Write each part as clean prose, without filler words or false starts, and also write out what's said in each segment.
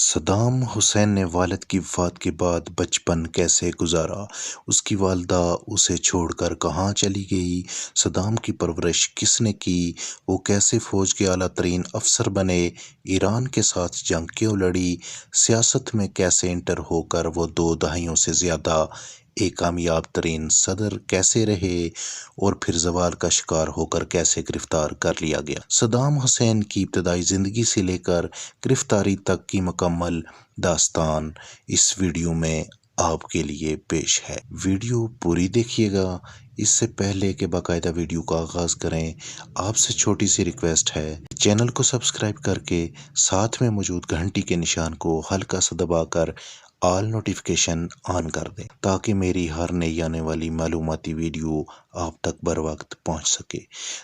Saddam Hussein نے والد کی وفات کے بعد بچپن کیسے گزارا؟ اس کی والدہ اسے چھوڑ کر کہاں چلی گئی؟ صدام کی پرورش کس نے کی؟ وہ کیسے فوج کے اعلیٰ ترین افسر بنے؟ ایران کے ساتھ جنگ کیوں لڑی؟ سیاست میں کیسے انٹر ہو کر وہ 2 دہائیوں سے زیادہ ایک کامیاب ترین صدر کیسے رہے؟ اور پھر زوال کا شکار ہو کر کیسے گرفتار کر لیا گیا؟ صدام حسین کی ابتدائی زندگی سے لے کر گرفتاری تک کی مکمل داستان اس ویڈیو میں آپ کے لیے پیش ہے۔ ویڈیو پوری دیکھیے گا۔ اس سے پہلے کہ باقاعدہ ویڈیو کا آغاز کریں، آپ سے چھوٹی سی ریکویسٹ ہے، چینل کو سبسکرائب کر کے ساتھ میں موجود گھنٹی کے نشان کو ہلکا سا دبا کر آل نوٹیفیکیشن آن کر دیں تاکہ میری ہر نئی آنے والی معلوماتی ویڈیو آپ تک بر وقت پہنچ سکے۔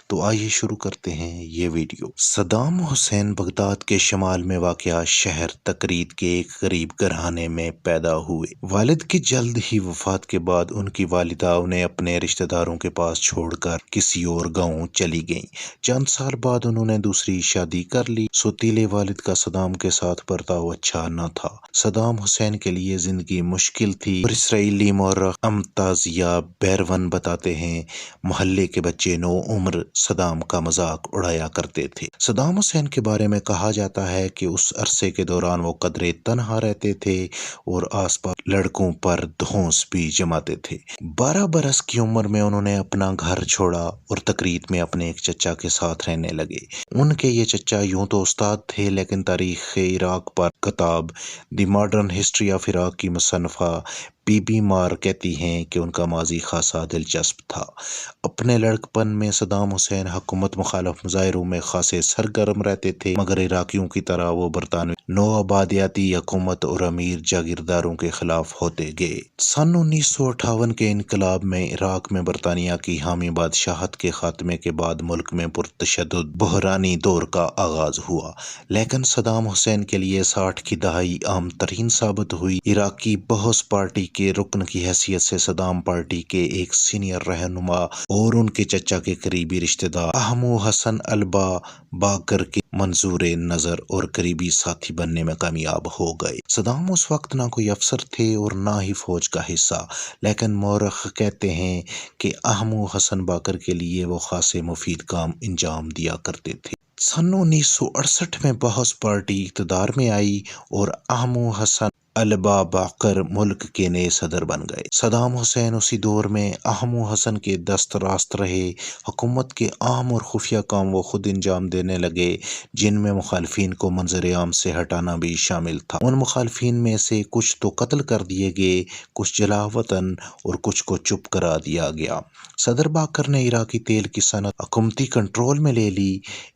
تو آئیے شروع کرتے ہیں یہ ویڈیو۔ صدام حسین بغداد کے شمال میں واقع شہر تکریت کے ایک غریب گھرانے میں پیدا ہوئے۔ والد کی جلد ہی وفات کے بعد ان کی والدہ انہیں اپنے رشتہ داروں کے پاس چھوڑ کر کسی اور گاؤں چلی گئیں۔ چند سال بعد انہوں نے دوسری شادی کر لی۔ سوتیلے والد کا صدام کے ساتھ برتاؤ اچھا نہ تھا۔ صدام حسین کے لیے زندگی مشکل تھی اور اسرائیلی مورخ امتازیہ بیرون بتاتے ہیں، محلے کے بچے نو عمر صدام کا مذاق اڑایا کرتے تھے۔ صدام حسین کے بارے میں کہا جاتا ہے کہ اس عرصے کے دوران وہ قدرے تنہا رہتے تھے اور آس پاس لڑکوں پر دھونس بھی جماتے تھے۔ 12 برس کی عمر میں انہوں نے اپنا گھر چھوڑا اور تکریت میں اپنے ایک چچا کے ساتھ رہنے لگے۔ ان کے یہ چچا یوں تو استاد تھے، لیکن تاریخ عراق پر کتاب the modern history of Iraq کی مصنفہ پی بی مار کہتی ہیں کہ ان کا ماضی خاصا دلچسپ تھا۔ اپنے لڑکپن میں صدام حسین حکومت مخالف مظاہروں میں خاصے سرگرم رہتے تھے، مگر عراقیوں کی طرح وہ برطانوی نوآبادیاتی حکومت اور امیر جاگیرداروں کے خلاف ہوتے گئے۔ سن 1958 کے انقلاب میں عراق میں برطانیہ کی حامی بادشاہت کے خاتمے کے بعد ملک میں پرتشدد بحرانی دور کا آغاز ہوا، لیکن صدام حسین کے لیے 60 کی دہائی اہم ترین ثابت ہوئی۔ عراقی بہوس پارٹی کے رکن کی حیثیت سے صدام پارٹی کے ایک سینئر رہنما اور ان کے چچا کے قریبی رشتہ دار احمو حسن البا باقر کے منظور نظر اور قریبی ساتھی بننے میں کامیاب ہو گئے۔ صدام اس وقت نہ کوئی افسر تھے اور نہ ہی فوج کا حصہ، لیکن مورخ کہتے ہیں کہ احمو حسن باقر کے لیے وہ خاصے مفید کام انجام دیا کرتے تھے۔ سن 1968 میں بہوس پارٹی اقتدار میں آئی اور احمو حسن البا باقر ملک کے نئے صدر بن گئے۔ صدام حسین اسی دور میں احمو حسن کے دست راست رہے۔ حکومت کے اہم اور خفیہ کام وہ خود انجام دینے لگے، جن میں مخالفین کو منظر عام سے ہٹانا بھی شامل تھا۔ ان مخالفین میں سے کچھ تو قتل کر دیے گئے، کچھ جلا وطن اور کچھ کو چپ کرا دیا گیا۔ صدر باقر نے عراقی تیل کی صنعت حکومتی کنٹرول میں لے لی،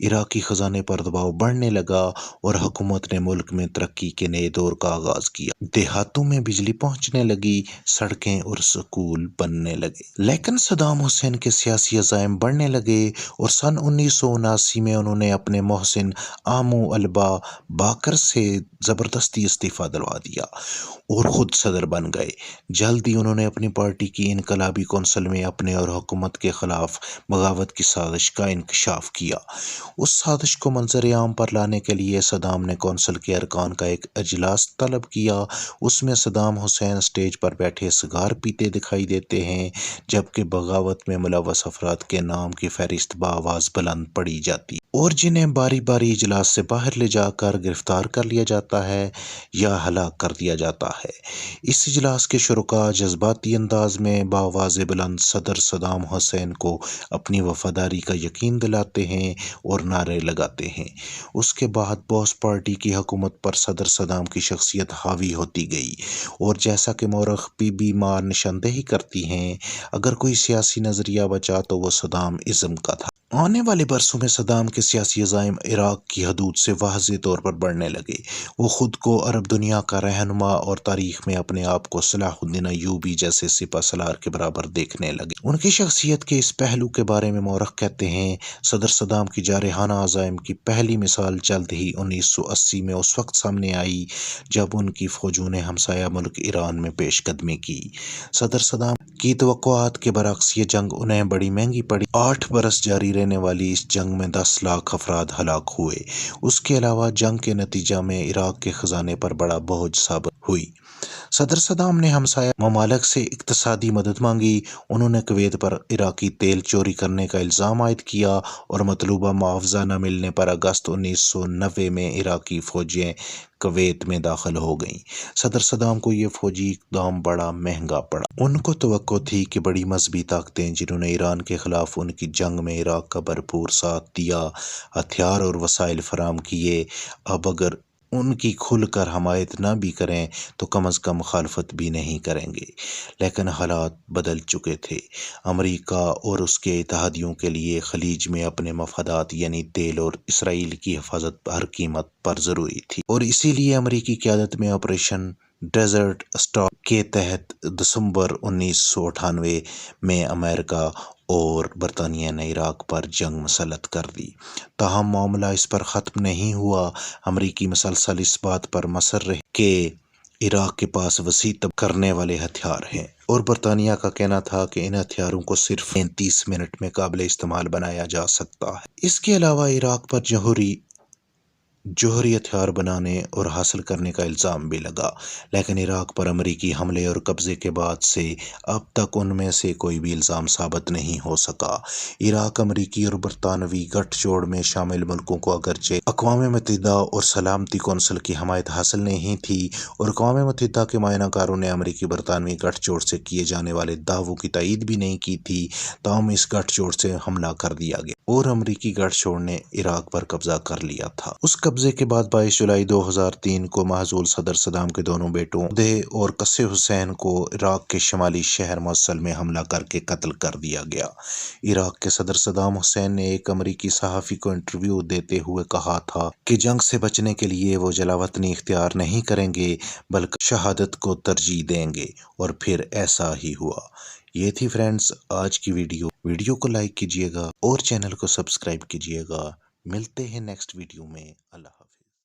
عراقی خزانے پر دباؤ بڑھنے لگا اور حکومت نے ملک میں ترقی کے نئے دور کا آغاز کیا۔ دیہاتوں میں بجلی پہنچنے لگی، سڑکیں اور سکول بننے لگے۔ لیکن صدام حسین کے سیاسی عزائم بڑھنے لگے اور سن 1979 میں انہوں نے اپنے محسن احمو البا باقر سے زبردستی استعفیٰ دلوا دیا اور خود صدر بن گئے۔ جلد ہی انہوں نے اپنی پارٹی کی انقلابی کونسل میں اپنے اور حکومت کے خلاف بغاوت کی سازش کا انکشاف کیا۔ اس سازش کو منظر عام پر لانے کے لیے صدام نے کونسل کے ارکان کا ایک اجلاس طلب کیا۔ اس میں صدام حسین اسٹیج پر بیٹھے سگار پیتے دکھائی دیتے ہیں، جبکہ بغاوت میں ملوث افراد کے نام کی فہرست بآواز بلند پڑھی جاتی اور جنہیں باری باری اجلاس سے باہر لے جا کر گرفتار کر لیا جاتا ہے یا ہلاک کر دیا جاتا ہے۔ اس اجلاس کے شرکاء جذباتی انداز میں بآواز بلند صدر صدام حسین کو اپنی وفاداری کا یقین دلاتے ہیں اور نعرے لگاتے ہیں۔ اس کے بعد بوس پارٹی کی حکومت پر صدر صدام کی شخصیت حاوی ہوتی گئی اور جیسا کہ مورخ پی بی مار نشاندہی کرتی ہیں، اگر کوئی سیاسی نظریہ بچا تو وہ صدام ازم کا تھا۔ آنے والے برسوں میں صدام کے سیاسی عزائم عراق کی حدود سے واضح طور پر بڑھنے لگے۔ وہ خود کو عرب دنیا کا رہنما اور تاریخ میں اپنے آپ کو صلاح الدین ایوبی جیسے سپہ سالار کے برابر دیکھنے لگے۔ ان کی شخصیت کے اس پہلو کے بارے میں مورخ کہتے ہیں، صدر صدام کی جارحانہ عزائم کی پہلی مثال جلد ہی 1980 میں اس وقت سامنے آئی جب ان کی فوجوں نے ہمسایہ ملک ایران میں پیش قدمی کی۔ صدر صدام کی توقعات کے برعکس یہ جنگ انہیں بڑی مہنگی پڑی۔ 8 برس جاری رہنے والی اس جنگ میں 10 لاکھ افراد ہلاک ہوئے۔ اس کے علاوہ جنگ کے نتیجہ میں عراق کے خزانے پر بڑا بوجھ ثابت ہوئی۔ صدر صدام نے ہمسایہ ممالک سے اقتصادی مدد مانگی۔ انہوں نے کویت پر عراقی تیل چوری کرنے کا الزام عائد کیا اور مطلوبہ معاوضہ نہ ملنے پر اگست 1990 میں عراقی فوجیں کویت میں داخل ہو گئیں۔ صدر صدام کو یہ فوجی اقدام بڑا مہنگا پڑا۔ ان کو توقع تھی کہ بڑی مذہبی طاقتیں جنہوں نے ایران کے خلاف ان کی جنگ میں عراق کا بھرپور ساتھ دیا، ہتھیار اور وسائل فراہم کیے، اب اگر ان کی کھل کر حمایت نہ بھی کریں تو کم از کم مخالفت بھی نہیں کریں گے۔ لیکن حالات بدل چکے تھے۔ امریکہ اور اس کے اتحادیوں کے لیے خلیج میں اپنے مفادات یعنی تیل اور اسرائیل کی حفاظت ہر قیمت پر ضروری تھی، اور اسی لیے امریکی قیادت میں آپریشن ڈیزرٹ اسٹار کے تحت دسمبر 1998 میں امریکہ اور برطانیہ نے عراق پر جنگ مسلط کر دی۔ تاہم معاملہ اس پر ختم نہیں ہوا۔ امریکی مسلسل اس بات پر مصر رہے کہ عراق کے پاس وسیع تباہ کرنے والے ہتھیار ہیں، اور برطانیہ کا کہنا تھا کہ ان ہتھیاروں کو صرف 35 منٹ میں قابل استعمال بنایا جا سکتا ہے۔ اس کے علاوہ عراق پر جوہری ہتھیار بنانے اور حاصل کرنے کا الزام بھی لگا، لیکن عراق پر امریکی حملے اور قبضے کے بعد سے اب تک ان میں سے کوئی بھی الزام ثابت نہیں ہو سکا۔ عراق امریکی اور برطانوی گٹھ جوڑ میں شامل ملکوں کو اگرچہ اقوام متحدہ اور سلامتی کونسل کی حمایت حاصل نہیں تھی، اور اقوام متحدہ کے معنی کاروں نے امریکی برطانوی گٹھ جوڑ سے کیے جانے والے دعووں کی تائید بھی نہیں کی تھی، تاہم اس گٹھ جوڑ سے حملہ کر دیا گیا اور امریکی گٹھ جوڑ نے عراق پر قبضہ کر لیا تھا۔ اس قبضے کے بعد 22 جولائی 2003 کو معزول صدر صدام کے دونوں بیٹوں دے اور قصے حسین کو عراق کے شمالی شہر موصل میں حملہ کر کے قتل کر دیا گیا۔ عراق کے صدر صدام حسین نے ایک امریکی صحافی کو انٹرویو دیتے ہوئے کہا تھا کہ جنگ سے بچنے کے لیے وہ جلاوطنی اختیار نہیں کریں گے بلکہ شہادت کو ترجیح دیں گے، اور پھر ایسا ہی ہوا۔ یہ تھی فرینڈز آج کی ویڈیو کو لائک کیجیے گا اور چینل کو سبسکرائب کیجیے گا۔ ملتے ہیں نیکسٹ ویڈیو میں۔ اللہ حافظ۔